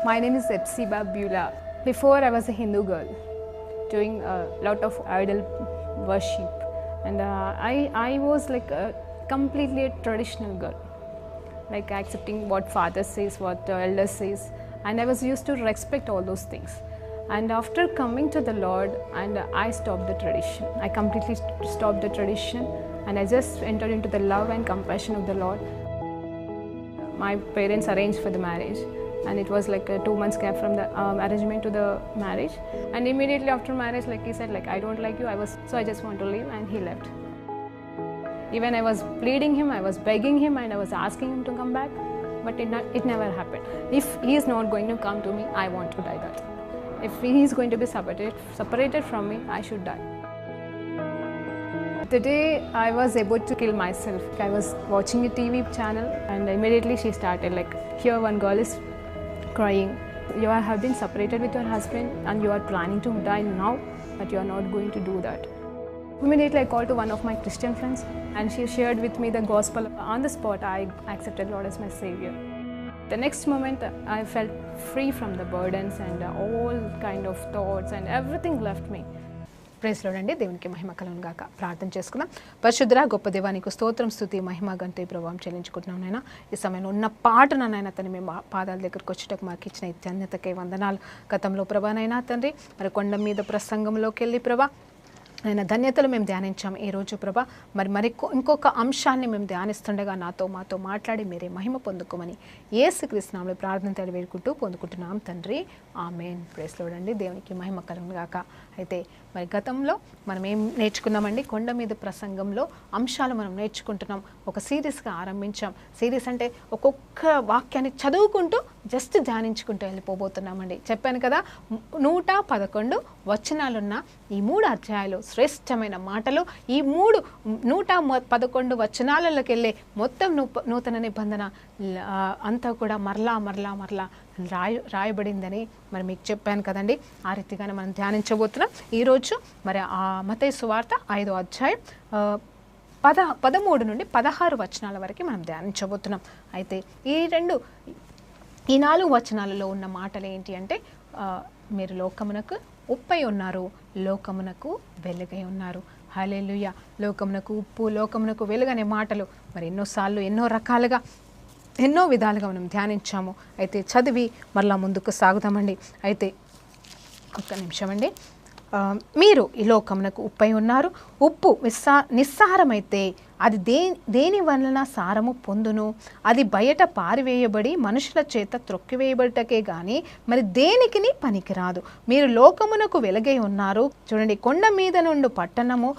My name is Epsiba Beulah. Before I was a Hindu girl doing a lot of idol worship, and I was like completely a traditional girl, like accepting what father says, what elder says, and I was used to respect all those things. And after coming to the Lord, and I stopped the tradition. I completely stopped the tradition, and I just entered into the love and compassion of the Lord. My parents arranged for the marriage, and it was like a 2 months gap from the arrangement to the marriage. And immediately after marriage, like he said, like I don't like you. I just want to leave, and he left. Even I was pleading him, I was begging him, and I was asking him to come back, but it never happened. If he is not going to come to me, I want to die that. If he is going to be separated from me, I should die. The day I was able to kill myself, I was watching a TV channel, and immediately she started like, here one girl is crying. You have been separated with your husband and you are planning to die now, but you are not going to do that. Immediately I called to one of my Christian friends, and she shared with me the gospel. On the spot, I accepted Lord as my Savior. The next moment, I felt free from the burdens and all kind of thoughts, and everything left me. Praise Lord అండి. దేవునికి మహిమ కలుగును గాక. ప్రార్థన చేసుకుందాం. పరిశుద్ధ గొప్ప దేవానికి స్తోత్రం, స్తుతి, మహిమ, ఘనత, ప్రభావం చెల్లించుకుంటున్నాం నాయన. ఈ సమయంలో ఉన్న పాటన నాయన తండ్రి మేము పాదాల దగ్గరకు వచ్చేటకు మాకు ఇచ్చిన ధన్యతకై వందనాలు. గతంలో ప్రభానైనా తండ్రి మరి కొండ మీద ప్రసంగంలోకి వెళ్ళి ప్రభా ఆయన ధన్యతలు మేము ధ్యానించాము. ఈరోజు ప్రభా మరి ఇంకొక అంశాన్ని మేము ధ్యానిస్తుండగా మాతో మాట్లాడి మీరే మహిమ పొందుకోమని యేసుక్రీస్తు నామములో ప్రార్థన వేడుకుంటూ పొందుకుంటున్నాం తండ్రి. ఆమేన్. ప్రైజ్ లార్డ్ అండి. దేవునికి మహిమ కలుగును గాక. అయితే మరి గతంలో మనం ఏం నేర్చుకున్నామండి? కొండ మీద ప్రసంగంలో అంశాలు మనం నేర్చుకుంటున్నాం. ఒక సిరీస్గా ఆరంభించాం. సిరీస్ అంటే ఒక్కొక్క వాక్యాన్ని చదువుకుంటూ జస్ట్ ధ్యానించుకుంటూ వెళ్ళిపోబోతున్నామండి. చెప్పాను కదా, 111 వచనాలున్న ఈ 3 అధ్యాయాలు శ్రేష్టమైన మాటలు. ఈ 111 వచనాలలోకి వెళ్ళే మొత్తం నూతన నిబంధన అంతా కూడా మరలా రాయబడిందని మరి మీకు చెప్పాను కదండి. ఆ రీతిగానే మనం ధ్యానించబోతున్నాం. ఈరోజు మరి ఆ మత్తయి సువార్త 5వ అధ్యాయం 13 నుండి 16 వచనాల వరకు మనం ధ్యానించబోతున్నాం. అయితే ఈ 4 వచనాలలో ఉన్న మాటలు ఏంటి అంటే, మీరు లోకమునకు ఉప్పై ఉన్నారు, లోకమునకు వెలుగై ఉన్నారు. హల్లెలూయా. లోకమునకు ఉప్పు, లోకమునకు వెలుగు అనే మాటలు మరి ఎన్నోసార్లు ఎన్నో రకాలుగా ఎన్నో విధాలుగా మనం ధ్యానించాము. అయితే చదివి మరలా ముందుకు సాగుదామండి. అయితే ఒక్క నిమిషం అండి. మీరు ఈ లోకమునకు ఉప్పై ఉన్నారు. ఉప్పు నిస్సారమైతే అది దేని వలన సారము పొందును? అది బయట పారివేయబడి మనుషుల చేత త్రొక్కివేయబడటకే గాని మరి దేనికిని పనికిరాదు. మీరు లోకమునకు వెలుగై ఉన్నారు. చూడండి, కొండ మీద నుండి పట్టణము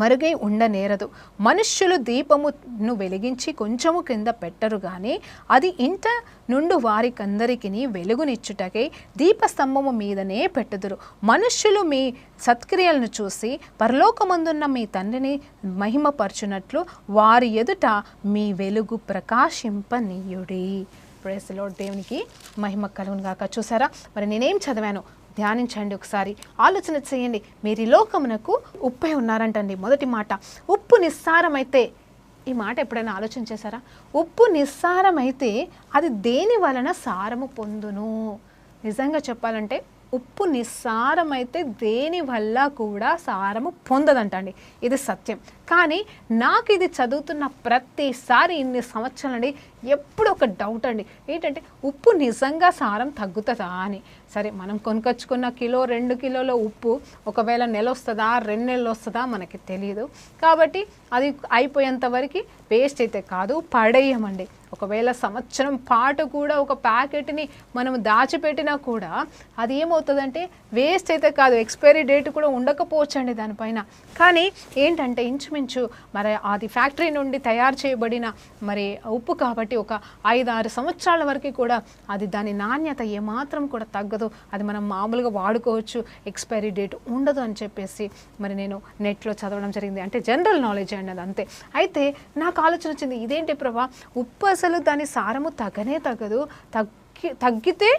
మరుగై ఉండనేరదు. మనుష్యులు దీపమును వెలిగించి కొంచెము కింద పెట్టరు గాని అది ఇంట నుండి వారికందరికీ వెలుగునిచ్చుటకై దీపస్తంభము మీదనే పెట్టుదురు. మనుష్యులు మీ సత్క్రియలను చూసి పరలోకమందున్న మీ తండ్రిని మహిమపరచునట్లు వారి ఎదుట మీ వెలుగు ప్రకాశింపనీయుడి. Praise the lord. దేవునికి మహిమ కలుగును గాక. చూసారా, మరి నేనేం చదివాను ధ్యానించండి, ఒకసారి ఆలోచన చేయండి. మీరు ఈ లోకమునకు ఉప్పై ఉన్నారంటండి. మొదటి మాట, ఉప్పు నిస్సారమైతే. ఈ మాట ఎప్పుడైనా ఆలోచన చేశారా? ఉప్పు నిస్సారమైతే అది దేని వలన సారము పొందును? నిజంగా చెప్పాలంటే ఉప్పు నిస్సారమైతే దేని వల్ల కూడా సారము పొందదంటండి. ఇది సత్యం. కానీ నాకు ఇది చదువుతున్న ప్రతిసారి ఇన్ని సంవత్సరాలండి ఎప్పుడు ఒక డౌట్ అండి. ఏంటంటే ఉప్పు నిజంగా సారం తగ్గుతుందా అని. సరే, మనం కొనుకొచ్చుకున్న 1-2 కిలోల ఉప్పు ఒకవేళ నెల వస్తుందా 2 నెలలు వస్తుందా మనకి తెలియదు. కాబట్టి అది అయిపోయేంత వరకు వేస్ట్ అయితే కాదు, పడేయమండి. ఒకవేళ సంవత్సరం పాటు కూడా ఒక ప్యాకెట్ని మనం దాచిపెట్టినా కూడా అది ఏమవుతుందంటే వేస్ట్ అయితే కాదు, ఎక్స్పైరీ డేట్ కూడా ఉండకపోవచ్చండి దానిపైన. కానీ ఏంటంటే ఇంచుమించు మరి అది ఫ్యాక్టరీ నుండి తయారు చేయబడిన మరి ఉప్పు కాబట్టి ఒక 5-6 సంవత్సరాల వరకు కూడా అది దాని నాణ్యత ఏమాత్రం కూడా తగ్గదు. అది మనం మామూలుగా వాడుకోవచ్చు, ఎక్స్పైరీ డేట్ ఉండదు అని చెప్పేసి మరి నేను నెట్లో చదవడం జరిగింది. అంటే జనరల్ నాలెడ్జ్ అండి అది, అంతే. అయితే నాకు ఆలోచన వచ్చింది, ఇదేంటి ప్రభా, ఉప్పు అసలు దాని సారము తగ్గదు, తగ్గితే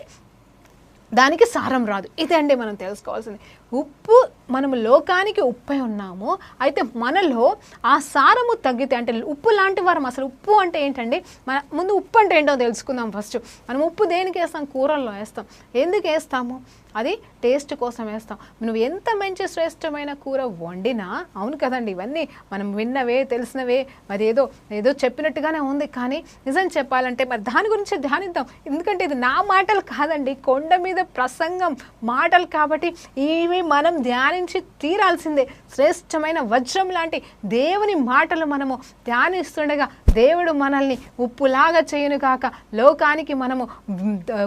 దానికి సారం రాదు. ఇదే అండి మనం తెలుసుకోవాల్సింది. ఉప్పు మనము లోకానికి ఉప్పై ఉన్నాము. అయితే మనలో ఆ సారము తగ్గితే, అంటే ఉప్పు లాంటి వారం. అసలు ఉప్పు అంటే ఏంటండి? మన ముందు ఉప్పు అంటే ఏంటో తెలుసుకుందాం ఫస్ట్. మనం ఉప్పు దేనికి వేస్తాం? కూరల్లో వేస్తాం. ఎందుకు వేస్తాము? అది టేస్ట్ కోసం వేస్తాం. నువ్వు ఎంత మంచి శ్రేష్టమైన కూర వండినా, అవును కదండి, ఇవన్నీ మనం విన్నవే, తెలిసినవే, మరి ఏదో చెప్పినట్టుగానే ఉంది. కానీ నిజం చెప్పాలంటే మరి దాని గురించి ధ్యానిద్దాం. ఎందుకంటే ఇది నా మాటలు కాదండి, కొండ మీద ప్రసంగం మాటలు కాబట్టి ఇవి మనం ధ్యానించి తీరాల్సిందే. శ్రేష్టమైన వజ్రం లాంటి దేవుని మాటలు మనము ధ్యానిస్తుండగా దేవుడు మనల్ని ఉప్పులాగా చేయను గాక, లోకానికి మనము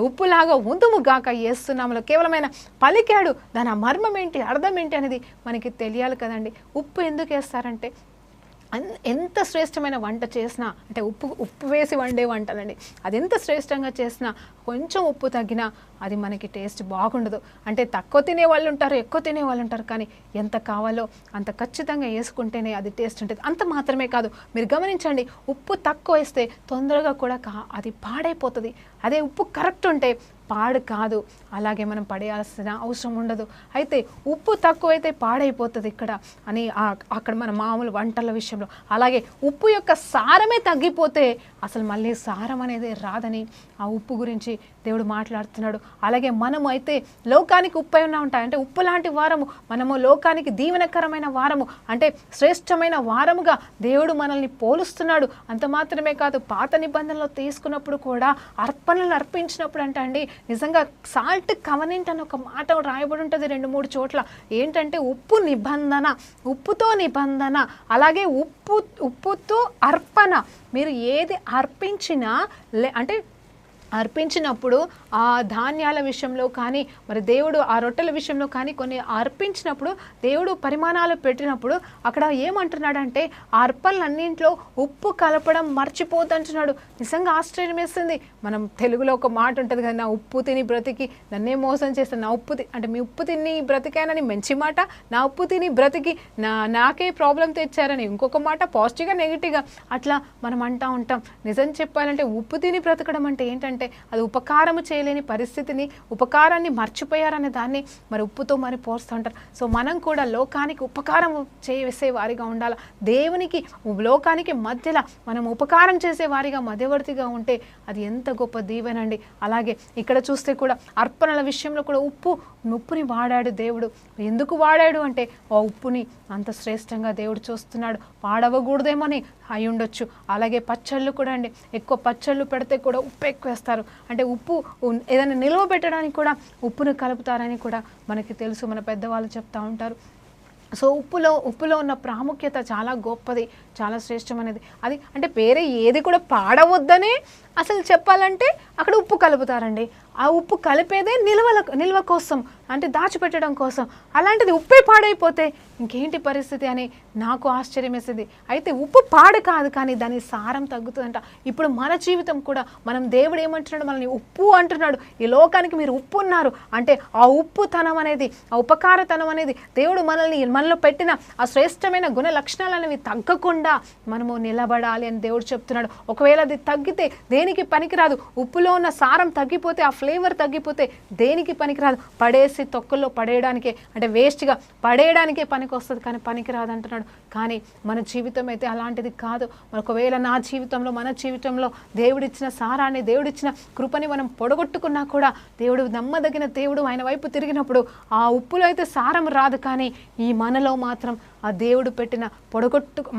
ఉప్పులాగా ఉందుము గాక. యేసునామములో కేవలమైన పలికాడు. దాని మర్మం ఏంటి, అర్థం ఏంటి అనేది మనకి తెలియాలి కదండి. ఉప్పు ఎందుకు వేస్తారంటే, ఎంత శ్రేష్టమైన వంట చేసినా, అంటే ఉప్పు వేసి వండే వంటలండి, అది ఎంత శ్రేష్టంగా చేసినా కొంచెం ఉప్పు తగ్గినా అది మనకి టేస్ట్ బాగుండదు. అంటే తక్కువ తినే వాళ్ళు ఉంటారు, ఎక్కువ తినే వాళ్ళు ఉంటారు, కానీ ఎంత కావాలో అంత ఖచ్చితంగా వేసుకుంటేనే అది టేస్ట్ ఉంటుంది. అంత మాత్రమే కాదు, మీరు గమనించండి, ఉప్పు తక్కువ వేస్తే తొందరగా కూడా అది పాడైపోతుంది. అదే ఉప్పు కరెక్ట్ ఉంటే పాడు కాదు, అలాగే మనం పడేయాల్సిన అవసరం ఉండదు. అయితే ఉప్పు తక్కువైతే పాడైపోతుంది ఇక్కడ అని అక్కడ మన మామూలు వంటల విషయంలో. అలాగే ఉప్పు యొక్క సారమే తగ్గిపోతే అసలు మళ్ళీ సారం అనేది రాదని ఆ ఉప్పు గురించి దేవుడు మాట్లాడుతున్నాడు. అలాగే మనము అయితే లోకానికి ఉప్పై ఉన్నా ఉంటాయి, అంటే ఉప్పు లాంటి వారము, మనము లోకానికి దీవెనకరమైన వారము, అంటే శ్రేష్టమైన వారముగా దేవుడు మనల్ని పోలుస్తున్నాడు. అంత మాత్రమే కాదు, పాత నిబంధనలో తీసుకున్నప్పుడు కూడా అర్పణలు అర్పించినప్పుడు అండి, నిజంగా సాల్ట్ కవనెంట్ అని ఒక మాట రాయబడి ఉంటుంది 2-3 చోట్ల. ఏంటంటే ఉప్పు నిబంధన, ఉప్పుతో నిబంధన, అలాగే ఉప్పుతో అర్పణ. మీరు ఏది అర్పించినా అంటే అర్పించినప్పుడు ఆ ధాన్యాల విషయంలో కానీ, మరి దేవుడు ఆ రొట్టెల విషయంలో కానీ కొన్ని అర్పించినప్పుడు దేవుడు పరిమాణాలు పెట్టినప్పుడు అక్కడ ఏమంటున్నాడంటే ఆ అర్పణలన్నింటిలో ఉప్పు కలపడం మర్చిపోతుంటున్నాడు. నిజంగా ఆశ్చర్యం వేస్తుంది. మనం తెలుగులో ఒక మాట ఉంటుంది కదా, నా ఉప్పు తిని బ్రతికి నన్నే మోసం చేస్తాను, నా ఉప్పు అంటే మీ ఉప్పు తిని బ్రతికానని మంచి మాట, నా ఉప్పు తిని బ్రతికి నాకే ప్రాబ్లం తెచ్చారని ఇంకొక మాట, పాజిటివ్గా నెగిటివ్గా అట్లా మనం అంటూ ఉంటాం. నిజం చెప్పాలంటే ఉప్పు తిని బ్రతకడం అంటే ఏంటంటే అది ఉపకారము చేయలేని పరిస్థితిని, ఉపకారాన్ని మర్చిపోయారనే దాన్ని మరి ఉప్పుతో మరి పోస్తూ ఉంటారు. సో మనం కూడా లోకానికి ఉపకారం చేసే వారిగా ఉండాలి. దేవునికి లోకానికి మధ్యలో మనం ఉపకారం చేసే వారిగా మధ్యవర్తిగా ఉంటే అది ఎంత గొప్ప దీవెనండి. అలాగే ఇక్కడ చూస్తే కూడా అర్పణల విషయంలో కూడా ఉప్పుని వాడాడు దేవుడు. ఎందుకు వాడాడు అంటే ఆ ఉప్పుని అంత శ్రేష్టంగా దేవుడు చూస్తున్నాడు. వాడవకూడదేమని అయి ఉండొచ్చు. అలాగే పచ్చళ్ళు కూడా అండి, ఎక్కువ పచ్చళ్ళు పెడితే కూడా ఉప్పు ఎక్కువ వేస్తారు. అంటే ఉప్పు ఏదైనా నిల్వ పెట్టడానికి కూడా ఉప్పును కలుపుతారని కూడా మనకి తెలుసు, మన పెద్దవాళ్ళు చెప్తూ ఉంటారు. సో ఉప్పులో ఉన్న ప్రాముఖ్యత చాలా గొప్పది, చాలా శ్రేష్టమైనది. అది అంటే వేరే ఏది కూడా పాడవద్దనే అసలు చెప్పాలంటే అక్కడ ఉప్పు కలుపుతారండి. ఆ ఉప్పు కలిపేదే నిల్వ కోసం, అంటే దాచిపెట్టడం కోసం. అలాంటిది ఉప్పే పాడైపోతే ఇంకేంటి పరిస్థితి అని నాకు ఆశ్చర్యం వేసింది. అయితే ఉప్పు పాడు కాదు, కానీ దాని సారం తగ్గుతుందంట. ఇప్పుడు మన జీవితం కూడా మనం దేవుడు ఏమంటున్నాడు, మనల్ని ఉప్పు అంటున్నాడు. ఈ లోకానికి మీరు ఉప్పు ఉన్నారు అంటే ఆ ఉప్పుతనం అనేది, ఆ ఉపకారతనం అనేది దేవుడు మనలో పెట్టిన ఆ శ్రేష్టమైన గుణ లక్షణాలు అనేవి తగ్గకుండా మనము నిలబడాలి అని దేవుడు చెప్తున్నాడు. ఒకవేళ అది తగ్గితే దేనికి పనికిరాదు. ఉప్పులో ఉన్న సారం తగ్గిపోతే, ఆ ఫ్లేవర్ తగ్గిపోతే దేనికి పనికిరాదు. పడేసి తొక్కల్లో పడేయడానికే, అంటే వేస్ట్గా పడేయడానికే పనికి వస్తుంది, కానీ పనికిరాదు అంటున్నాడు. కానీ మన జీవితం అయితే అలాంటిది కాదు. ఒకవేళ మన జీవితంలో దేవుడిచ్చిన సారాన్ని, దేవుడిచ్చిన కృపని మనం పొడగొట్టుకున్నా కూడా దేవుడు నమ్మదగిన దేవుడు, ఆయన వైపు తిరిగినప్పుడు ఆ ఉప్పులో అయితే సారం రాదు, కానీ ఈ మనలో మాత్రం ఆ దేవుడు పెట్టిన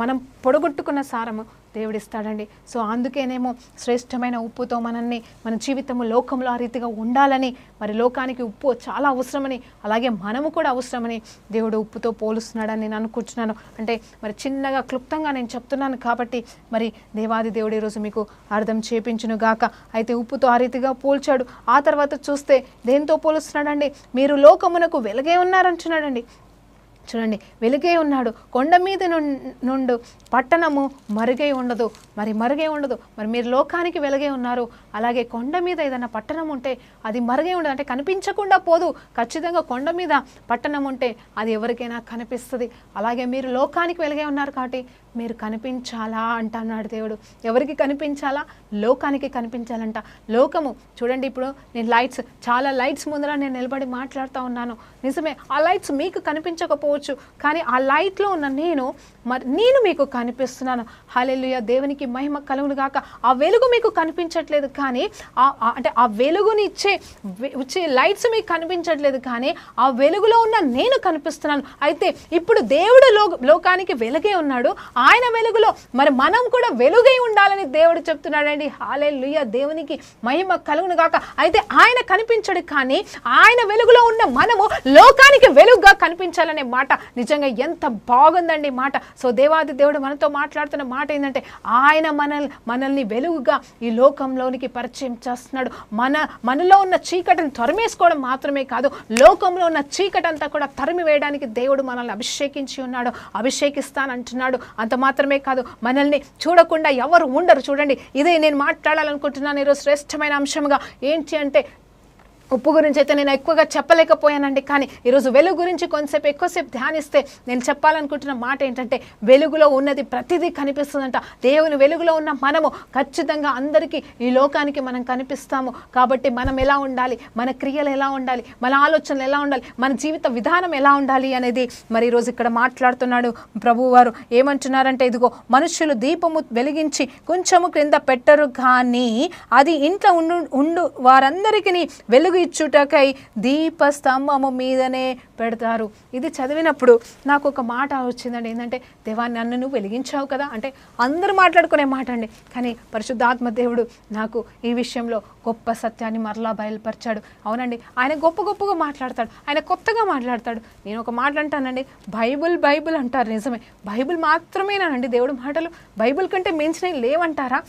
మనం పొడగొట్టుకున్న సారము దేవుడిస్తాడండి. సో అందుకేనేమో శ్రేష్టమైన ఉప్పుతో మన జీవితము లోకంలో ఆ రీతిగా ఉండాలని, మరి లోకానికి ఉప్పు చాలా అవసరమని, అలాగే మనము కూడా అవసరమని దేవుడు ఉప్పుతో పోలుస్తున్నాడని నేను అనుకుంటున్నాను. అంటే మరి చిన్నగా క్లుప్తంగా నేను చెప్తున్నాను కాబట్టి మరి దేవాది దేవుడు ఈరోజు మీకు అర్థం చేపించును గాక. అయితే ఉప్పుతో ఆ రీతిగా పోల్చాడు. ఆ తర్వాత చూస్తే దేంతో పోలుస్తున్నాడండి, మీరు లోకమునకు వెలుగే ఉన్నారంటున్నాడండి. చూడండి, వెలుగే ఉన్నాడు. కొండ మీద నుండి పట్టణము మరుగై ఉండదు. మరి మీరు లోకానికి వెలుగే ఉన్నారు. అలాగే కొండ మీద ఏదైనా పట్టణం ఉంటే అది మరుగై ఉండదు, అంటే కనిపించకుండా పోదు. ఖచ్చితంగా కొండ మీద పట్టణం ఉంటే అది ఎవరికైనా కనిపిస్తుంది. అలాగే మీరు లోకానికి వెలుగే ఉన్నారు కాబట్టి మీరు కనిపించాలా అంటున్నాడు దేవుడు. ఎవరికి కనిపించాలా? లోకానికి కనిపించాలంట. లోకము చూడండి, ఇప్పుడు నేను చాలా లైట్స్ ముందర నేను నిలబడి మాట్లాడుతూ ఉన్నాను, నిజమే. ఆ లైట్స్ మీకు కనిపించకపోవచ్చు, కానీ ఆ లైట్లో ఉన్న నేను మీకు కనిపిస్తున్నాను. హల్లెలూయా, దేవునికి మహిమ కలుగును గాక. ఆ వెలుగు మీకు కనిపించట్లేదు, కానీ అంటే ఆ వెలుగుని ఇచ్చే లైట్స్ మీకు కనిపించట్లేదు, కానీ ఆ వెలుగులో ఉన్న నేను కనిపిస్తున్నాను. అయితే ఇప్పుడు దేవుడు లోకానికి వెలుగే ఉన్నాడు. ఆయన వెలుగులో మరి మనం కూడా వెలుగై ఉండాలని దేవుడు చెప్తున్నాడండి. హల్లెలూయా, దేవునికి మహిమ కలుగును గాక. అయితే ఆయన కనిపించడు, కానీ ఆయన వెలుగులో ఉన్న మనము లోకానికి వెలుగుగా కనిపించాలనే మాట నిజంగా ఎంత బాగుందండి మాట. సో దేవాది దేవుడు మనతో మాట్లాడుతున్న మాట ఏంటంటే, ఆయన మనల్ని వెలుగుగా ఈ లోకంలోనికి పరిచయం చేస్తున్నాడు. మనలో ఉన్న చీకటిని తరిమేసుకోవడం మాత్రమే కాదు, లోకంలో ఉన్న చీకటి అంతా కూడా తరిమి వేయడానికి దేవుడు మనల్ని అభిషేకించి ఉన్నాడు, అభిషేకిస్తానంటున్నాడు. అంత మాత్రమే కాదు, మనల్ని చూడకుండా ఎవరు ఉండరు. చూడండి, ఇదే నేను మాట్లాడాలనుకుంటున్నాను ఈరోజు శ్రేష్టమైన అంశంగా. ఏంటి అంటే, ఉప్పు గురించి అయితే నేను ఎక్కువగా చెప్పలేకపోయానండి, కానీ ఈరోజు వెలుగు గురించి ఎక్కువసేపు ధ్యానిస్తే నేను చెప్పాలనుకుంటున్న మాట ఏంటంటే, వెలుగులో ఉన్నది ప్రతిదీ కనిపిస్తుందంట. దేవుని వెలుగులో ఉన్న మనము ఖచ్చితంగా అందరికీ ఈ లోకానికి మనం కనిపిస్తాము. కాబట్టి మనం ఎలా ఉండాలి, మన క్రియలు ఎలా ఉండాలి, మన ఆలోచనలు ఎలా ఉండాలి, మన జీవిత విధానం ఎలా ఉండాలి అనేది మరి ఈరోజు ఇక్కడ మాట్లాడుతున్నాడు ప్రభువు వారు. ఏమంటున్నారంటే, ఇదిగో మనుషులు దీపము వెలిగించి కొంచెము క్రింద పెట్టరు, కానీ అది ఇంట్లో ఉండు వారందరికీ వెలుగు ఇచ్చుటకై దీపస్తంభము మీదనే పెడతారు. ఇది చదివినప్పుడు నాకు ఒక మాట వచ్చిందండి. ఏంటంటే, దేవా నన్ను నువ్వు వెలిగించావు కదా అంటే అందరూ మాట్లాడుకునే మాట అండి, కానీ పరిశుద్ధాత్మ దేవుడు నాకు ఈ విషయంలో గొప్ప సత్యాన్ని మరలా బయలుపరిచాడు. అవునండి, ఆయన గొప్పగా మాట్లాడతాడు, ఆయన కొత్తగా మాట్లాడతాడు. నేను ఒక మాట అంటానండి, బైబుల్ అంటారు, నిజమే. బైబుల్ మాత్రమేనానండి దేవుడు మాటలు? బైబుల్ కంటే మించినవి లేవంటారా?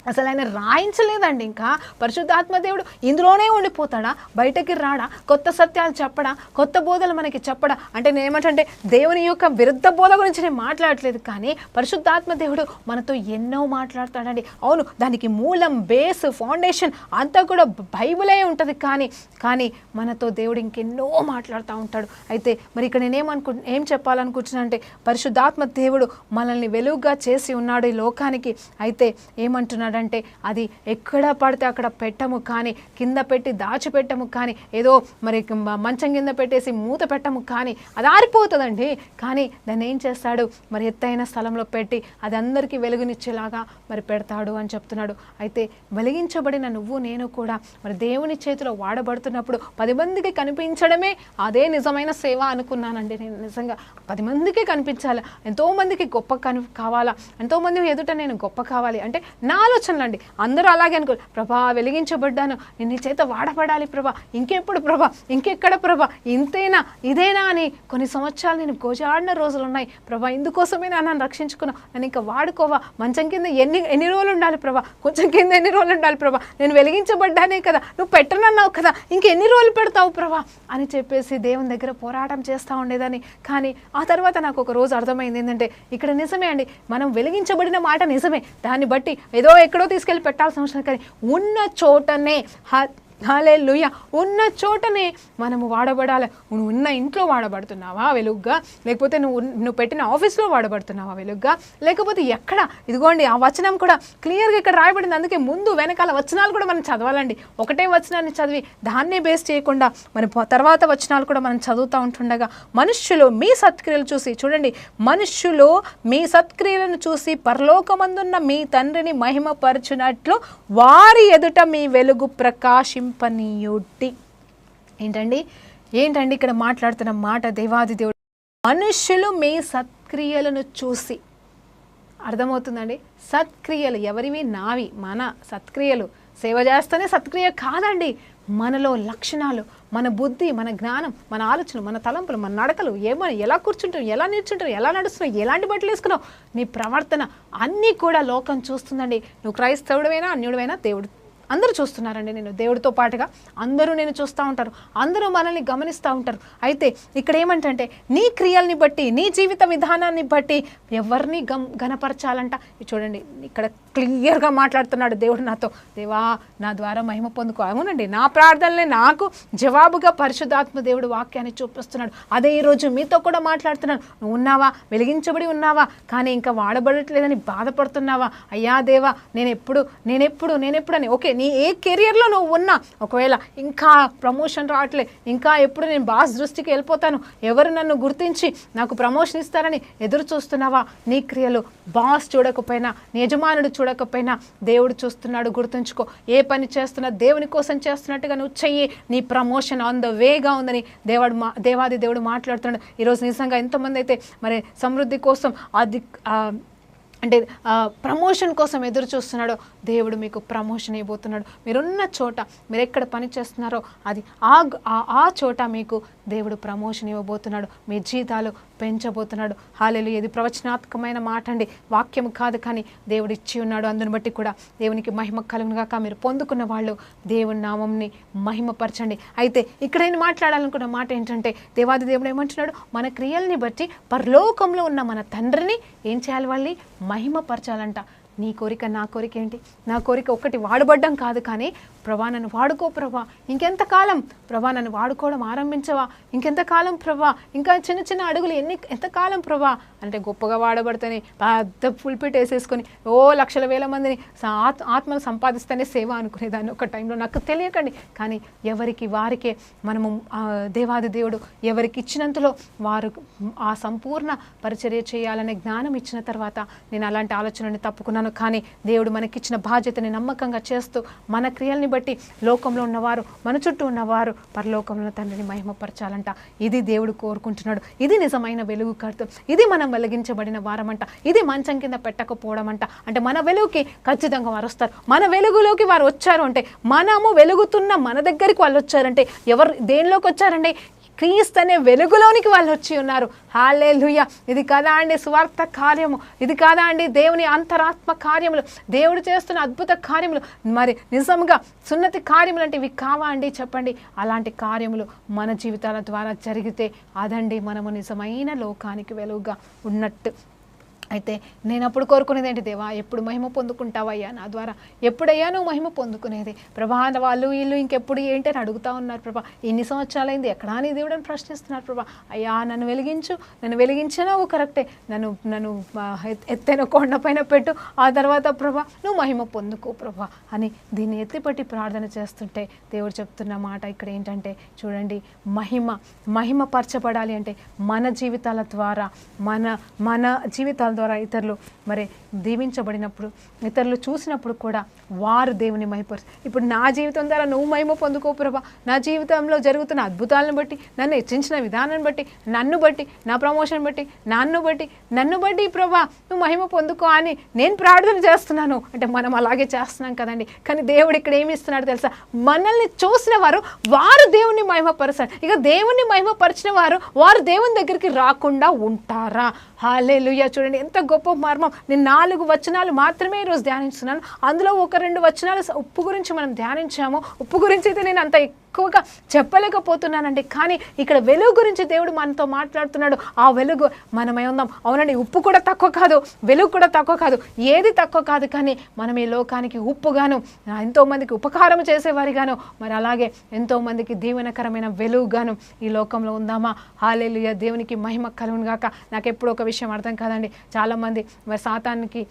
అసలు ఆయన రాయించలేదండి. ఇంకా పరిశుద్ధాత్మ దేవుడు ఇందులోనే ఉండిపోతాడా? బయటకి రాడా? కొత్త సత్యాలు చెప్పడా? కొత్త బోధలు మనకి చెప్పడా? అంటే నేను ఏమంటే, దేవుని యొక్క విరుద్ధ బోధ గురించి నేను మాట్లాడట్లేదు, కానీ పరిశుద్ధాత్మ దేవుడు మనతో ఎన్నో మాట్లాడతాడండి. అవును, దానికి మూలం, బేస్, ఫౌండేషన్ అంతా కూడా బైబిలే ఉంటుంది, కానీ మనతో దేవుడు ఇంకెన్నో మాట్లాడుతూ ఉంటాడు. అయితే మరి ఇక్కడ ఏం చెప్పాలనుకుంటున్నా అంటే, పరిశుద్ధాత్మ దేవుడు మనల్ని వెలుగుగా చేసి ఉన్నాడు ఈ లోకానికి. అయితే ఏమంటున్నాడు అంటే, అది ఎక్కడ పడితే అక్కడ పెట్టము, కానీ కింద పెట్టి దాచిపెట్టము, కానీ ఏదో మరి మంచం కింద పెట్టేసి మూత పెట్టము, కానీ అది ఆరిపోతుందండి. కానీ దాన్ని ఏం చేస్తాడు, మరి ఎత్తైన స్థలంలో పెట్టి అది అందరికీ వెలుగునిచ్చేలాగా మరి పెడతాడు అని చెప్తున్నాడు. అయితే వెలిగించబడిన నువ్వు నేను కూడా మరి దేవుని చేతిలో వాడబడుతున్నప్పుడు 10 మందికి కనిపించడమే అదే నిజమైన సేవ అనుకున్నానండి. నేను నిజంగా 10 మందికి కనిపించాలి, ఎంతోమందికి గొప్ప కావాలా, ఎంతోమంది ఎదుట నేను గొప్ప కావాలి అంటే నా ఆలోచనలు అండి. అందరూ అలాగే అనుకోరు, ప్రభా వెలిగించబడ్డాను, నేను నీ చేత వాడబడాలి ప్రభా, ఇంకెప్పుడు ప్రభా, ఇంకెక్కడ ప్రభా, ఇంతేనా ఇదేనా అని కొన్ని సంవత్సరాలు నేను గోజాడిన రోజులు ఉన్నాయి. ప్రభా ఇందుకోసమే నన్ను రక్షించుకున్నా, నన్ను ఇంకా వాడుకోవా, మంచం కింద ఎన్ని రోజులు ఉండాలి ప్రభా, కొంచెం కింద ఎన్ని రోజులు ఉండాలి ప్రభా, నేను వెలిగించబడ్డానే కదా, నువ్వు పెట్టనన్నావు కదా, ఇంకెన్ని రోజులు పెడతావు ప్రభా అని చెప్పేసి దేవుని దగ్గర పోరాటం చేస్తూ ఉండేదాన్ని. కానీ ఆ తర్వాత నాకు ఒక రోజు అర్థమైంది ఏంటంటే, ఇక్కడ నిజమే అండి, మనం వెలిగించబడిన మాట నిజమే, దాన్ని బట్టి ఏదో ఎక్కడో తీసుకెళ్ళి పెట్టాల్సిన అవసరం, కానీ ఉన్న చోటనే హల్లెలూయా ఉన్న చోటనే మనము వాడబడాలి. నువ్వు ఉన్న ఇంట్లో వాడబడుతున్నావా వెలుగ్గా, లేకపోతే నువ్వు పెట్టిన ఆఫీస్లో వాడబడుతున్నావా వెలుగ్గా, లేకపోతే ఎక్కడ? ఇదిగోండి ఆ వచనం కూడా క్లియర్గా ఇక్కడ రాయబడింది. అందుకే ముందు వెనకాల వచనాలు కూడా మనం చదవాలండి. ఒకటే వచనాన్ని చదివి దాన్నే బేస్ చేయకుండా మన తర్వాత వచనాలు కూడా మనం చదువుతూ ఉంటుండగా, మనుష్యులు మీ సత్క్రియలు చూసి, చూడండి, మనుష్యులు మీ సత్క్రియలను చూసి పరలోకమందున్న మీ తండ్రిని మహిమపరచునట్లు వారి ఎదుట మీ వెలుగు ప్రకాశింపనీయుడి. ఏంటండి ఇక్కడ మాట్లాడుతున్న మాట? దేవాది దేవుడు, మనుష్యులు మీ సత్క్రియలను చూసి. అర్థమవుతుందండి? సత్క్రియలు ఎవరివి? నావి, మన సత్క్రియలు. సేవ చేస్తేనే సత్క్రియ కాదండి, మనలో లక్షణాలు, మన బుద్ధి, మన జ్ఞానం, మన ఆలోచనలు, మన తలంపులు, మన నడకలు, ఎలా కూర్చుంటాం, ఎలా నేర్చుంటాం, ఎలా నడుస్తున్నావు, ఎలాంటి బట్టలు వేసుకున్నావు, నీ ప్రవర్తన అన్నీ కూడా లోకం చూస్తుందండి. నువ్వు క్రైస్తవుడైనా అన్యుడైనా దేవుడు అందరూ చూస్తున్నారండి, నేను దేవుడితో పాటుగా అందరూ నేను చూస్తూ ఉంటారు, అందరూ మనల్ని గమనిస్తూ ఉంటారు. అయితే ఇక్కడ ఏమంటే నీ క్రియల్ని బట్టి, నీ జీవిత విధానాన్ని బట్టి ఎవరిని ఘనపరచాలంట. చూడండి ఇక్కడ క్లియర్గా మాట్లాడుతున్నాడు దేవుడు నాతో, దేవా నా ద్వారా మహిమ పొందుకో. అవునండి, నా ప్రార్థనలే నాకు జవాబుగా పరిశుద్ధాత్మ దేవుడు వాక్యాన్ని చూపిస్తున్నాడు. అదే ఈరోజు మీతో కూడా మాట్లాడుతున్నాడు. నువ్వు ఉన్నావా, వెలిగించబడి ఉన్నావా, కానీ ఇంకా వాడబడట్లేదని బాధపడుతున్నావా? అయ్యా దేవా నేనెప్పుడు అని. ఓకే, నీ ఏ కెరియర్లో నువ్వు ఉన్నా, ఒకవేళ ఇంకా ప్రమోషన్ రావట్లే, ఇంకా ఎప్పుడు నేను బాస్ దృష్టికి వెళ్ళిపోతాను, ఎవరు నన్ను గుర్తించి నాకు ప్రమోషన్ ఇస్తారని ఎదురు చూస్తున్నావా? నీ క్రియలు బాస్ చూడకపోయినా, నీ యజమానుడు చూడకపోయినా దేవుడు చూస్తున్నాడు. గుర్తుంచుకో, ఏ పని చేస్తున్నా దేవుని కోసం చేస్తున్నట్టుగా నువ్వు చెయ్యి. నీ ప్రమోషన్ ఆన్ ద వేగా ఉందని దేవాది దేవుడు మాట్లాడుతున్నాడు. ఈరోజు నిజంగా ఎంతోమంది అయితే మరి సమృద్ధి కోసం అంటే ప్రమోషన్ కోసం ఎదురు చూస్తున్నాడో దేవుడు మీకు ప్రమోషన్ ఇవ్వబోతున్నాడు. మీరున్న చోట, మీరు ఎక్కడ పని చేస్తున్నారో అది ఆ చోట మీకు దేవుడు ప్రమోషన్ ఇవ్వబోతున్నాడు. మీ జీతాలు పెంచబోతున్నాడు. హల్లెలూయా. ఇది ప్రవచనాత్మకమైన మాట అండి, వాక్యం కాదు, కానీ దేవుడు ఇచ్చి ఉన్నాడు. అందుని బట్టి కూడా దేవునికి మహిమ కలుగును గాక. మీరు పొందుకున్న వాళ్ళు దేవుని నామంని మహిమపరచండి. అయితే ఇక్కడ నేను మాట్లాడాలనుకున్న మాట ఏంటంటే, దేవాది దేవుడు ఏమంటున్నాడు, మన క్రియల్ని బట్టి పరలోకంలో ఉన్న మన తండ్రిని ఏం చేయాలి, వాళ్ళని మహిమపరచాలంట. నీ కోరిక నా కోరిక ఏంటి? నా కోరిక ఒకటి వాడబడ్డం కాదు, కానీ ప్రభా నన్ను వాడుకో ప్రభా, ఇంకెంతకాలం ప్రభా నన్ను వాడుకోవడం ఆరంభించవా, ఇంకెంతకాలం ప్రభా, ఇంకా చిన్న చిన్న అడుగులు ఎంతకాలం ప్రభా అంటే గొప్పగా వాడబడితేనే పెద్ద పుల్పిట్ వేసేసుకొని లక్షల వేల మందిని ఆత్మను సంపాదిస్తేనే సేవ అనుకునేదాన్ని ఒక టైంలో. నాకు తెలియకండి, కానీ ఎవరికి వారికే మనము దేవాది దేవుడు ఎవరికి ఇచ్చినంతలో వారు ఆ సంపూర్ణ పరిచర్య చేయాలనే జ్ఞానం ఇచ్చిన తర్వాత నేను అలాంటి ఆలోచనని తప్పుకున్నాను. కానీ దేవుడు మనకిచ్చిన బాధ్యతని నమ్మకంగా చేస్తూ మన క్రియల్ని బట్టి లోకంలో ఉన్నవారు, మన చుట్టూ ఉన్నవారు పరలోకంలో తండ్రిని మహిమపరచాలంట. ఇది దేవుడు కోరుకుంటున్నాడు. ఇది నిజమైన వెలుగు కర్తం. ఇది మనం వెలిగించబడిన వారమంట. ఇది మంచం కింద పెట్టకపోవడం అంట. అంటే మన వెలుగుకి ఖచ్చితంగా వారు వస్తారు. మన వెలుగులోకి వారు వచ్చారు అంటే, మనము వెలుగుతున్న మన దగ్గరికి వాళ్ళు వచ్చారంటే, ఎవరు దేనిలోకి వచ్చారండి? క్రీస్తు అనే వెలుగులోనికి వాళ్ళు వచ్చి ఉన్నారు. హల్లెలూయా. ఇది కదా అండి స్వార్థ కార్యము, ఇది కాదా అండి దేవుని అంతరాత్మ కార్యములు, దేవుడు చేస్తున్న అద్భుత కార్యములు, మరి నిజంగా సున్నతి కార్యములు అంటే ఇవి కావా అండి? చెప్పండి. అలాంటి కార్యములు మన జీవితాల ద్వారా జరిగితే అదండి మనము నిజమైన లోకానికి వెలుగుగా ఉన్నట్టు. అయితే నేను అప్పుడు కోరుకునేది ఏంటి, దేవా ఎప్పుడు మహిమ పొందుకుంటావయ్యా నా ద్వారా, ఎప్పుడయ్యా నువ్వు మహిమ పొందుకునేది ప్రభా? వాళ్ళు వీళ్ళు ఇంకెప్పుడు ఏంటి అని అడుగుతూ ఉన్నారు ప్రభా. ఎన్ని సంవత్సరాలైంది, ఎక్కడా నీ దేవుడు అని ప్రశ్నిస్తున్నారు ప్రభా. అయ్యా నన్ను వెలిగించినావు కరెక్టే, నన్ను ఎత్తైన కొండపైన పెట్టు, ఆ తర్వాత ప్రభా నువ్వు మహిమ పొందుకో ప్రభా అని దీన్ని ఎత్తిపట్టి ప్రార్థన చేస్తుంటే దేవుడు చెప్తున్న మాట ఇక్కడ ఏంటంటే, చూడండి, మహిమపరచబడాలి అంటే మన జీవితాల ద్వారా, మన జీవితాల ద్వారా ఇతరులు మరి దీవించబడినప్పుడు, ఇతరులు చూసినప్పుడు కూడా వారు దేవుని మహిమపరచు. ఇప్పుడు నా జీవితం ద్వారా నువ్వు మహిమ పొందుకో ప్రభా. నా జీవితంలో జరుగుతున్న అద్భుతాలను బట్టి, నన్ను హెచ్చించిన విధానాన్ని బట్టి, నన్ను బట్టి, నా ప్రమోషన్ బట్టి, నన్ను బట్టి ప్రభా నువ్వు మహిమ పొందుకో అని నేను ప్రార్థన చేస్తున్నాను. అంటే మనం అలాగే చేస్తున్నాం కదండి. కానీ దేవుడు ఇక్కడ ఏమి ఇస్తున్నాడు తెలుసా? మనల్ని చూసిన వారు దేవుని మహిమపరచారు. ఇక దేవుని మహిమపరిచిన వారు దేవుని దగ్గరికి రాకుండా ఉంటారా? హల్లెలూయా. చూడండి ఎంత గొప్ప మర్మం. నేను 4 వచనాలు మాత్రమే ఈరోజు ధ్యానిస్తున్నాను. అందులో 1-2 వచనాలు ఉప్పు గురించి మనం ధ్యానించాము. ఉప్పు గురించి అయితే నేను అంత ఎక్కువగా చెప్పలేకపోతున్నానండి. కానీ ఇక్కడ వెలుగు గురించి దేవుడు మనతో మాట్లాడుతున్నాడు. ఆ వెలుగు మనమై ఉందాం. అవునండి, ఉప్పు కూడా తక్కువ కాదు, వెలుగు కూడా తక్కువ కాదు, ఏది తక్కువ కాదు. కానీ మనం ఈ లోకానికి ఉప్పుగాను, ఎంతోమందికి ఉపకారం చేసేవారిగాను, మరి అలాగే ఎంతోమందికి దీవెనకరమైన వెలుగుగాను ఈ లోకంలో ఉందామా? హల్లెలూయా. దేవునికి మహిమ కలుగును గాక. నాకు ఎప్పుడు ఒక విషయం అర్థం కాదండి. చాలామంది మరి సాతానికి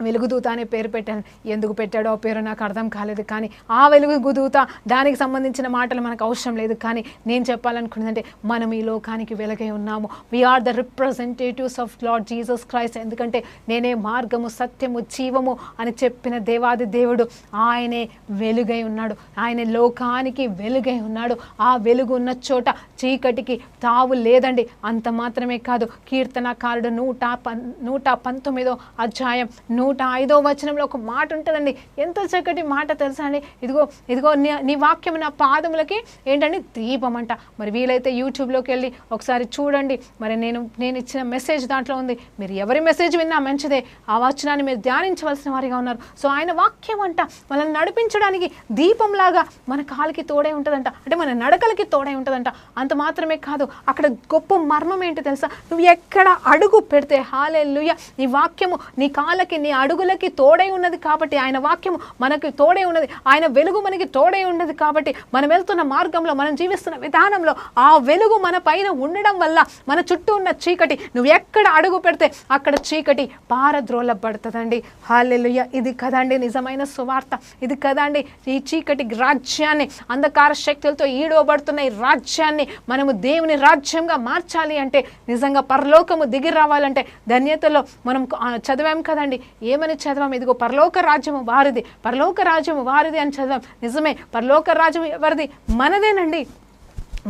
వెలుగుదూత అనే పేరు పెట్టాను. ఎందుకు పెట్టాడో ఆ పేరు నాకు అర్థం కాలేదు. కానీ ఆ వెలుగుదూత దానికి సంబంధించిన మాటలు మనకు అవసరం లేదు. కానీ నేను చెప్పాలనుకున్నదంటే, మనం ఈ లోకానికి వెలుగై ఉన్నాము. We are the representatives of Lord Jesus Christ. ఎందుకంటే నేనే మార్గము, సత్యము, జీవము అని చెప్పిన దేవాది దేవుడు ఆయనే వెలుగై ఉన్నాడు. ఆయన లోకానికి వెలుగై ఉన్నాడు. ఆ వెలుగు ఉన్న చోట చీకటికి తావు లేదండి. అంత మాత్రమే కాదు, కీర్తనకారుడు 119వ అధ్యాయం 105వ వచనంలో ఒక మాట ఉంటుందండి. ఎంత చక్కటి మాట తెలుసా అండి. ఇదిగో ఇదిగో నీ వాక్యం నా పాదములకి ఏంటండి దీపం అంట. మరి వీలైతే యూట్యూబ్లోకి వెళ్ళి ఒకసారి చూడండి. మరి నేను ఇచ్చిన మెసేజ్ దాంట్లో ఉంది. మీరు ఎవరి మెసేజ్ విన్నా మంచిదే, ఆ వచనాన్ని మీరు ధ్యానించవలసిన వారిగా ఉన్నారు. సో ఆయన వాక్యం అంట మనల్ని నడిపించడానికి దీపంలాగా మన కాలికి తోడై ఉంటుందంట, అంటే మన నడకలకి తోడై ఉంటుందంట. అంత మాత్రమే కాదు, అక్కడ గొప్ప మర్మం ఏంటి తెలుసా? నువ్వు ఎక్కడ అడుగు పెడితే హల్లెలూయా నీ వాక్యము నీ కాళ్ళకి నీ అడుగులకి తోడై ఉన్నది కాబట్టి, ఆయన వాక్యము మనకి తోడై ఉన్నది, ఆయన వెలుగు మనకి తోడై ఉన్నది కాబట్టి, మనం వెళ్తున్న మార్గంలో మనం జీవిస్తున్న విధానంలో ఆ వెలుగు మన పైన ఉండడం వల్ల మన చుట్టూ ఉన్న చీకటి నువ్వు ఎక్కడ అడుగు పెడితే అక్కడ చీకటి పారద్రోలబడుతుందండి. హల్లెలూయా. ఇది కదండి నిజమైన సువార్త. ఇది కదండి ఈ చీకటి రాజ్యాన్ని, అంధకార శక్తులతో ఈడవబడుతున్న ఈ రాజ్యాన్ని మనము దేవుని రాజ్యంగా మార్చాలి అంటే, నిజంగా పరలోకము దిగి రావాలంటే, ధన్యతలో మనం చదివాం కదండి. ఏమని చదివాం? ఇదిగో పరలోక రాజ్యము వారిది, పరలోక రాజ్యము వారిది అని చదివాం. నిజమే, పరలోక రాజ్యం ఎవరిది? మనదేనండి,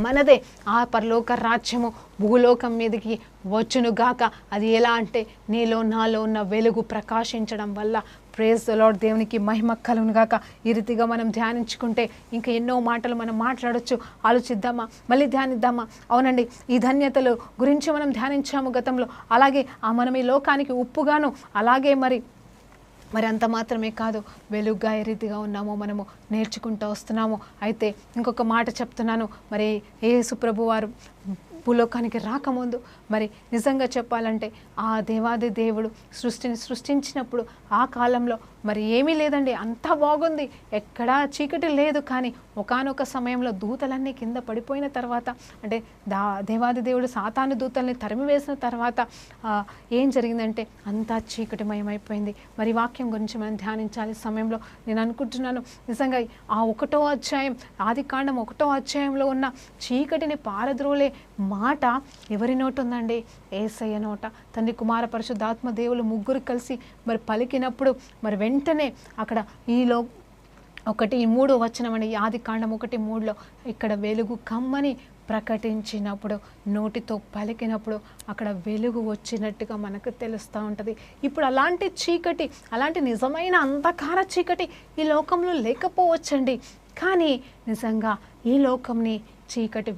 మనదే. ఆ పరలోక రాజ్యము భూలోకం మీదకి వచ్చునుగాక. అది ఎలా అంటే నీలో నాలో ఉన్న వెలుగు ప్రకాశించడం వల్ల. Praise the lord. దేవునికి మహిమ కలుగునుగాక. ఈ రీతిగా మనం ధ్యానించుకుంటే ఇంకా ఎన్నో మాటలు మనం మాట్లాడొచ్చు. ఆలోచిద్దామా, మళ్ళీ ధ్యానిద్దామా? అవునండి, ఈ ధన్యతలు గురించి మనం ధ్యానించాము గతంలో. అలాగే మనం ఈ లోకానికి ఉప్పుగాను, అలాగే మరి అంత మాత్రమే కాదు, వెలుగుగా ఏ రీతిగా ఉన్నామో మనము నేర్చుకుంటూ వస్తున్నాము. అయితే ఇంకొక మాట చెప్తున్నాను. మరి యేసు ప్రభు వారు భూలోకానికి రాకముందు మరి నిజంగా చెప్పాలంటే ఆ దేవాది దేవుడు సృష్టిని సృష్టించినప్పుడు ఆ కాలంలో మరి ఏమీ లేదండి, అంతా బాగుంది, ఎక్కడా చీకటి లేదు. కానీ ఒకానొక సమయంలో దూతలన్నీ కింద పడిపోయిన తర్వాత, అంటే దేవాది దేవుడు సాతాను దూతల్ని తరిమివేసిన తర్వాత ఏం జరిగిందంటే అంతా చీకటిమయమైపోయింది. మరి వాక్యం గురించి మనం ధ్యానించాలి సమయంలో నేను అనుకుంటున్నాను, నిజంగా ఆ 1వ అధ్యాయం, ఆదికాండం 1వ అధ్యాయంలో ఉన్న చీకటిని పారద్రోలే మాట ఎవరి నోటు ఉందండి? యేసయ్య నోట. తండ్రి, కుమార, పరిశుద్ధాత్మ దేవులు ముగ్గురు కలిసి మరి పలికినప్పుడు మరి వెంటనే అక్కడ ఈలో 1:3 వచనం అండి, ఆదికాండం 1:3లో ఇక్కడ వెలుగు కమ్మని ప్రకటించినప్పుడు, నోటితో పలికినప్పుడు అక్కడ వెలుగు వచ్చినట్టుగా మనకు తెలుస్తూ ఉంటుంది. ఇప్పుడు అలాంటి చీకటి, అలాంటి నిజమైన అంధకార చీకటి ఈ లోకంలో లేకపోవచ్చండి. కానీ నిజంగా ఈ లోకంని చీకటి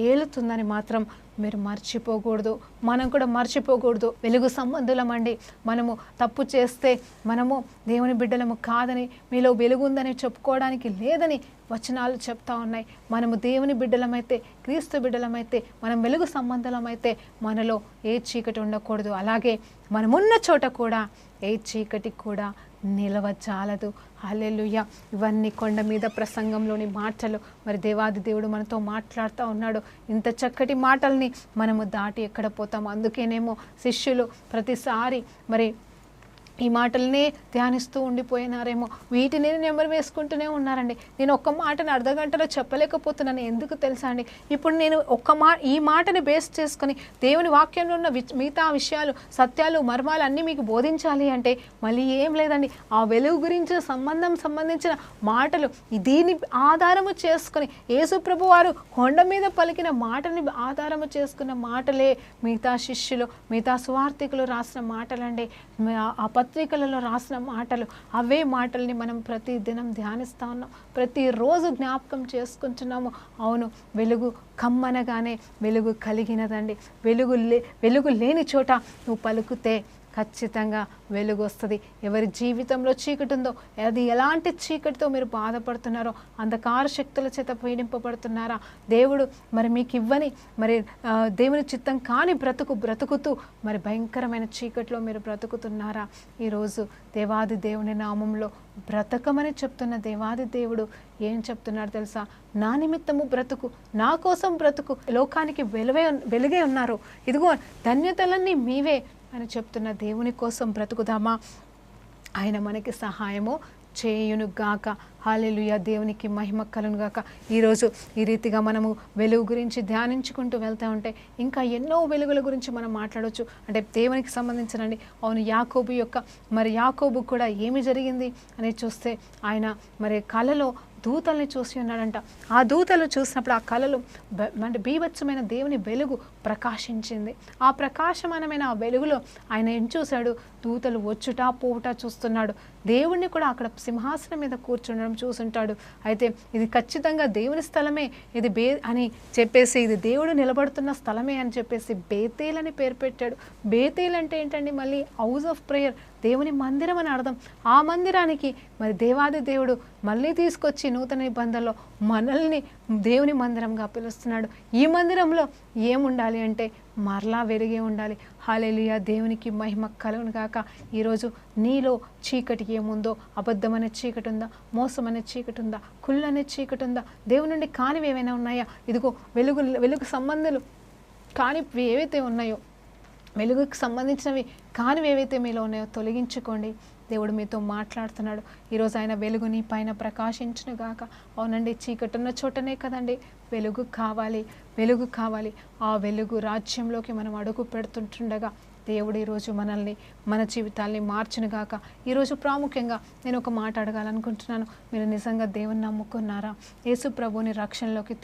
ఏలుతుందని మాత్రం మీరు మర్చిపోకూడదు. మనం కూడా మర్చిపోకూడదు. వెలుగు సంబంధులమండి. మనము తప్పు చేస్తే మనము దేవుని బిడ్డలము కాదని, మీలో వెలుగు ఉందని చెప్పుకోవడానికి లేదని వచనాలు చెప్తా ఉన్నాయి. మనము దేవుని బిడ్డలమైతే, క్రీస్తు బిడ్డలమైతే, మనం వెలుగు సంబంధులమైతే మనలో ఏ చీకటి ఉండకూడదు. అలాగే మనమున్న చోట కూడా ఏ చీకటి కూడా నిలవచాలదు. హల్లెలూయా. ఇవన్నీ కొండ మీద ప్రసంగంలోని మాటలు. మరి దేవాది దేవుడు మనతో మాట్లాడుతూ ఉన్నాడు. ఇంత చక్కటి మాటల్ని మనము దాటి ఎక్కడ పోతాము? అందుకేనేమో శిష్యులు ప్రతిసారి మరి ఈ మాటలనే ధ్యానిస్తూ ఉండిపోయినారేమో, వీటిని నెమరు వేసుకుంటూనే ఉన్నారండి. నేను ఒక్క మాటను అర్ధగంటలో చెప్పలేకపోతున్నాను. ఎందుకు తెలుసా అండి? ఇప్పుడు నేను ఈ మాటని బేస్ చేసుకొని దేవుని వాక్యంలో ఉన్న మిగతా విషయాలు, సత్యాలు, మర్మాలు అన్నీ మీకు బోధించాలి అంటే మళ్ళీ ఏం లేదండి, ఆ వెలుగు గురించి సంబంధించిన మాటలు దీన్ని ఆధారము చేసుకొని యేసు ప్రభు వారు కొండ మీద పలికిన మాటని ఆధారము చేసుకున్న మాటలే మిగతా శిష్యులు, మిగతా సువార్థికులు రాసిన మాటలండి. ఆ పత్రికలలో రాసిన మాటలు, అవే మాటల్ని మనం ప్రతి దినం ధ్యానిస్తూ ఉన్నాం, ప్రతిరోజు జ్ఞాపకం చేసుకుంటున్నాము. అవును, వెలుగు కమ్మనగానే వెలుగు కలిగినదండి. వెలుగు లేని చోట నువ్వు పలుకుతే ఖచ్చితంగా వెలుగు వస్తుంది. ఎవరి జీవితంలో చీకటి ఉందో, అది ఎలాంటి చీకటితో మీరు బాధపడుతున్నారో, అంధకార శక్తుల చేత పీడింపబడుతున్నారా, దేవుడు మరి మీకు ఇవ్వని మరి దేవుని చిత్తం కాని బ్రతుకుతూ మరి భయంకరమైన చీకటిలో మీరు బ్రతుకుతున్నారా? ఈరోజు దేవాది దేవుని నామంలో బ్రతకమని చెప్తున్న దేవాది దేవుడు ఏం చెప్తున్నాడు తెలుసా? నా నిమిత్తము బ్రతుకు, నా కోసం బ్రతుకు, లోకానికి వెలుగే ఉన్నారు, ఇదిగో ధన్యతలన్నీ మీవే అని చెప్తున్న దేవుని కోసం బ్రతుకుదామా? ఆయన మనకి సహాయము చేయునుగాక. హల్లెలూయా. దేవునికి మహిమ కలుగునుగాక. ఈరోజు ఈ రీతిగా మనము వెలుగు గురించి ధ్యానించుకుంటూ వెళ్తూ ఉంటే ఇంకా ఎన్నో వెలుగుల గురించి మనం మాట్లాడవచ్చు. అంటే దేవునికి సంబంధించినండి. అవును, యాకోబు కూడా ఏమి జరిగింది అని చూస్తే ఆయన మరి కలలో దూతల్ని చూసి ఉన్నాడంట. ఆ దూతలు చూసినప్పుడు ఆ కళలు అంటే బీభత్సమైన దేవుని వెలుగు ప్రకాశించింది. ఆ ప్రకాశమానమైన ఆ వెలుగులో ఆయన ఏం చూశాడు? దూతలు వచ్చుట పోవుట చూస్తున్నాడు. దేవుణ్ణి కూడా అక్కడ సింహాసనం మీద కూర్చుండడం చూసుంటాడు. అయితే ఇది ఖచ్చితంగా దేవుని స్థలమే, ఇది అని చెప్పేసి ఇది దేవుడు నిలబడుతున్న స్థలమే అని చెప్పేసి బేతేల్ అని పేరు పెట్టాడు. బేతేల్ అంటే ఏంటండి? మళ్ళీ హౌస్ ఆఫ్ ప్రేయర్, దేవుని మందిరం అని అర్థం. ఆ మందిరానికి మరి దేవాది దేవుడు మళ్ళీ తీసుకొచ్చి నూతన నిబంధనలో మనల్ని దేవుని మందిరంగా పిలుస్తున్నాడు. ఈ మందిరంలో ఏముండాలి అంటే మరలా వెలిగే ఉండాలి. హల్లెలూయా, దేవునికి మహిమ కలుగును గాక. ఈరోజు నీలో చీకటి ఏముందో, అబద్ధమనే చీకటి ఉందా, మోసమనే చీకటి ఉందా, కుళ్ళనే చీకటి ఉందా, దేవుని నుండి కానివి ఏమైనా ఉన్నాయా? ఇదిగో వెలుగు సంబంధాలు కానివి ఏవైతే ఉన్నాయో, వెలుగుకి సంబంధించినవి కానివి ఏవైతే మీలో ఉన్నాయో తొలగించుకోండి. దేవుడు మీతో మాట్లాడుతున్నాడు. ఈరోజు ఆయన వెలుగు నీ పైన ప్రకాశించును గాక. అవునండి, చీకటి ఉన్న చోటనే కదండి వెలుగు కావాలి, వెలుగు కావాలి. ఆ వెలుగు రాజ్యంలోకి మనం అడుగు పెడుతుంటుండగా దేవుడు ఈరోజు మనల్ని, మన జీవితాల్ని మార్చునుగాక. ఈరోజు ప్రాముఖ్యంగా నేను ఒక మాట అడగాలనుకుంటున్నాను. మీరు నిజంగా దేవుని నమ్ముకున్నారా? యేసు ప్రభువుని రక్షణలోకి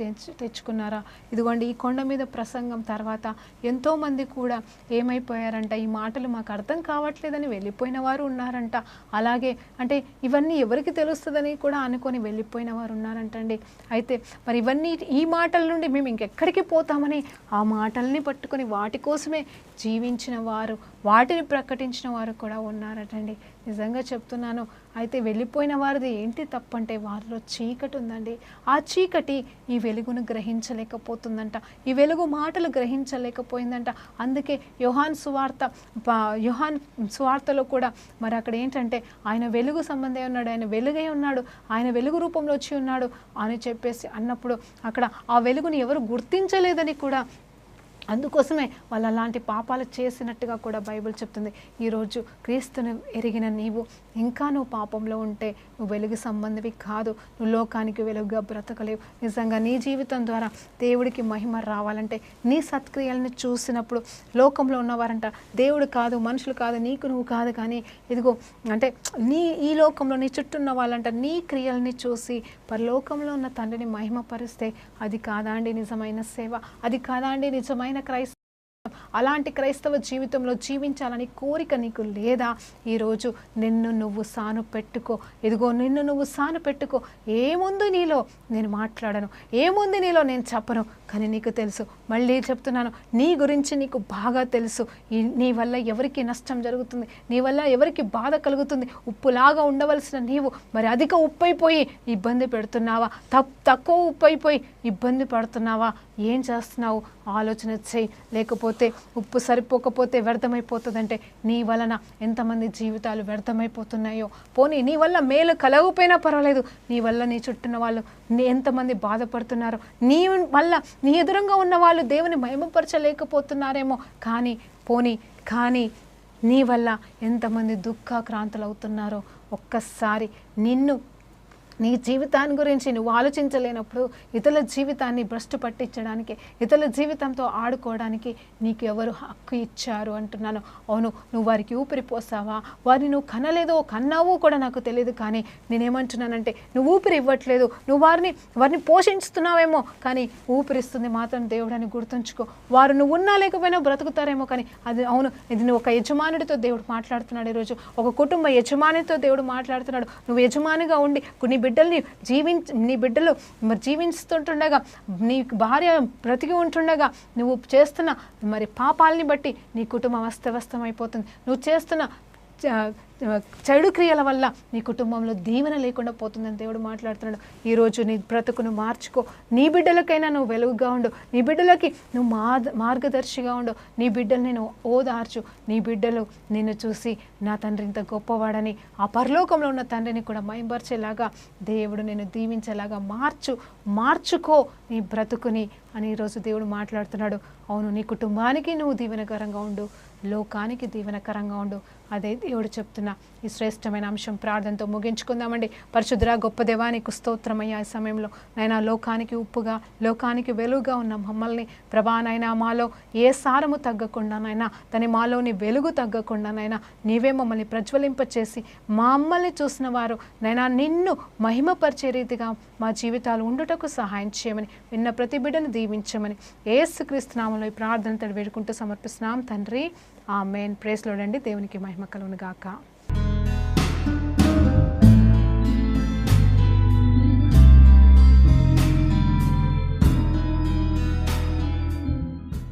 తెచ్చుకున్నారా? ఇదిగోండి, ఈ కొండ మీద ప్రసంగం తర్వాత ఎంతోమంది కూడా ఏమైపోయారంట, ఈ మాటలు మాకు అర్థం కావట్లేదని వెళ్ళిపోయిన వారు ఉన్నారంట. అలాగే అంటే ఇవన్నీ ఎవరికి తెలుస్తుందని కూడా అనుకొని వెళ్ళిపోయిన వారు ఉన్నారంటండి. అయితే మరి ఇవన్నీ, ఈ మాటల నుండి మేము ఇంకెక్కడికి పోతామని ఆ మాటల్ని పట్టుకొని వాటి కోసమే జీవించిన వారు, వాటిని ప్రకటించిన వారు కూడా ఉన్నారటండి. నిజంగా చెప్తున్నాను. అయితే వెళ్ళిపోయిన వారిది ఏంటి తప్పంటే వారిలో చీకటి ఉందండి. ఆ చీకటి ఈ వెలుగును గ్రహించలేకపోతుందంట, ఈ వెలుగు మాటలు గ్రహించలేకపోయిందంట. అందుకే యోహాన్ సువార్తలో కూడా మరి అక్కడ ఏంటంటే ఆయన వెలుగు సంబంధే ఉన్నాడు, ఆయన వెలుగై ఉన్నాడు, ఆయన వెలుగు రూపంలో వచ్చి ఉన్నాడు అని చెప్పేసి అన్నప్పుడు అక్కడ ఆ వెలుగుని ఎవరు గుర్తించలేదని కూడా, అందుకోసమే వాళ్ళు అలాంటి పాపాలు చేసినట్టుగా కూడా బైబిల్ చెప్తుంది. ఈరోజు క్రీస్తుని ఎరిగిన నీవు ఇంకా నువ్వు పాపంలో ఉంటే నువ్వు వెలుగు సంబంధివి కాదు, నువ్వు లోకానికి వెలుగుగా బ్రతకలేవు. నిజంగా నీ జీవితం ద్వారా దేవుడికి మహిమ రావాలంటే నీ సత్క్రియలను చూసినప్పుడు లోకంలో ఉన్నవారంట దేవుడు కాదు, మనుషులు కాదు, నీకు నువ్వు కాదు, కానీ ఇదిగో అంటే ఈ లోకంలో నీ చుట్టూ ఉన్న వాళ్ళంట నీ క్రియల్ని చూసి పరలోకంలో ఉన్న తండ్రిని మహిమపరిస్తే అది కాదా అండి నిజమైన సేవ? అది కాదా అండి నిజమైన క్రైస్తవ? అలాంటి క్రైస్తవ జీవితంలో జీవించాలని కోరిక నీకు లేదా? ఈరోజు నిన్ను నువ్వు సాను పెట్టుకో. ఇదిగో నిన్ను నువ్వు సాను పెట్టుకో. ఏముంది నీలో నేను మాట్లాడను, ఏముంది నీలో నేను చెప్పను, కానీ నీకు తెలుసు. మళ్ళీ చెప్తున్నాను, నీ గురించి నీకు బాగా తెలుసు. నీ వల్ల ఎవరికి నష్టం జరుగుతుంది, నీ వల్ల ఎవరికి బాధ కలుగుతుంది. ఉప్పులాగా ఉండవలసిన నీవు మరి అధిక ఉప్పు అయిపోయి ఇబ్బంది పెడుతున్నావా? తక్కువ ఉప్పు అయిపోయి ఇబ్బంది పడుతున్నావా? ఏం చేస్తున్నావు? ఆలోచన చేయి. లేకపోతే ఉప్పు సరిపోకపోతే వ్యర్థమైపోతుందంటే నీ వలన ఎంతమంది జీవితాలు వ్యర్థమైపోతున్నాయో. పోనీ నీ వల్ల మేలు కలగకపోయినా పర్వాలేదు, నీ వల్ల నీ చుట్టూన్న వాళ్ళు ఎంతమంది బాధపడుతున్నారో, నీ వల్ల నీ ఎదురుగా ఉన్న వాళ్ళు దేవుని మహిమపరచలేకపోతున్నారేమో, కానీ నీ వల్ల ఎంతమంది దుఃఖాక్రాంతులు అవుతున్నారో ఒక్కసారి నీ జీవితాన్ని గురించి నువ్వు ఆలోచించలేనప్పుడు ఇతరుల జీవితాన్ని భ్రష్టు పట్టించడానికి, ఇతరుల జీవితంతో ఆడుకోవడానికి నీకు ఎవరు హక్కు ఇచ్చారు అంటున్నాను. అవును, నువ్వు వారికి ఊపిరి పోసావా? వారిని నువ్వు కనలేదో కన్నావో కూడా నాకు తెలియదు, కానీ నేనేమంటున్నానంటే నువ్వు ఊపిరి ఇవ్వట్లేదు, నువ్వు వారిని పోషిస్తున్నావేమో, కానీ ఊపిరిస్తుంది మాత్రం దేవుడు అని గుర్తుంచుకో. వారు నువ్వు ఉన్నా లేకపోయినా బ్రతుకుతారేమో, కానీ అది అవును, ఇది నువ్వు ఒక యజమానుడితో దేవుడు మాట్లాడుతున్నాడు. ఈరోజు ఒక కుటుంబ యజమానితో దేవుడు మాట్లాడుతున్నాడు. నువ్వు యజమానిగా ఉండి నీ బిడ్డలు మరి జీవిస్తుంటుండగా, నీ భార్య బ్రతికి ఉంటుండగా నువ్వు చేస్తున్న మరి పాపాలని బట్టి నీ కుటుంబం అస్తవ్యస్తం అయిపోతుంది. నువ్వు చేస్తున్న చెడు క్రియల వల్ల నీ కుటుంబంలో దీవెన లేకుండా పోతుందని దేవుడు మాట్లాడుతున్నాడు. ఈరోజు నీ బ్రతుకును మార్చుకో. నీ బిడ్డలకైనా నువ్వు వెలుగుగా ఉండు, నీ బిడ్డలకి నువ్వు మార్గదర్శిగా ఉండు, నీ బిడ్డల్ని నువ్వు ఓదార్చు. నీ బిడ్డలు నిన్ను చూసి నా తండ్రి ఇంత గొప్పవాడని, ఆ పరలోకంలో ఉన్న తండ్రిని కూడా మైంపరిచేలాగా దేవుడు నిన్ను దీవించేలాగా మార్చుకో నీ బ్రతుకుని అని ఈరోజు దేవుడు మాట్లాడుతున్నాడు. అవును, నీ కుటుంబానికి నువ్వు దీవెనకరంగా ఉండు, లోకానికి దీవెనకరంగా ఉండు. అదే దేవుడు చెప్తున్న ఈ శ్రేష్టమైన అంశం ప్రార్థనతో ముగించుకుందామండి. పరిశుద్ధ గొప్ప దేవానికి స్తోత్రమయ్యా. ఈ సమయంలో నైనా లోకానికి ఉప్పుగా, లోకానికి వెలుగుగా ఉన్న మమ్మల్ని ప్రభా నైనా మాలో ఏ సారము తగ్గకుండా నైనా మాలోని వెలుగు తగ్గకుండా నైనా నీవే మమ్మల్ని ప్రజ్వలింపచేసి మమ్మల్ని చూసిన వారు నైనా నిన్ను మహిమపరిచే రీతిగా మా జీవితాలు ఉండుటకు సహాయం చేయమని, విన్న ప్రతి బిడ్డను దీవించమని యేసుక్రీస్తు నామములో ఈ ప్రార్థనతో వేడుకుంటూ సమర్పిస్తున్నాం తండ్రి. ఆమేన్. ప్రైజ్ లార్డ్ అండి. దేవునికి మహిమ కలుగును గాక.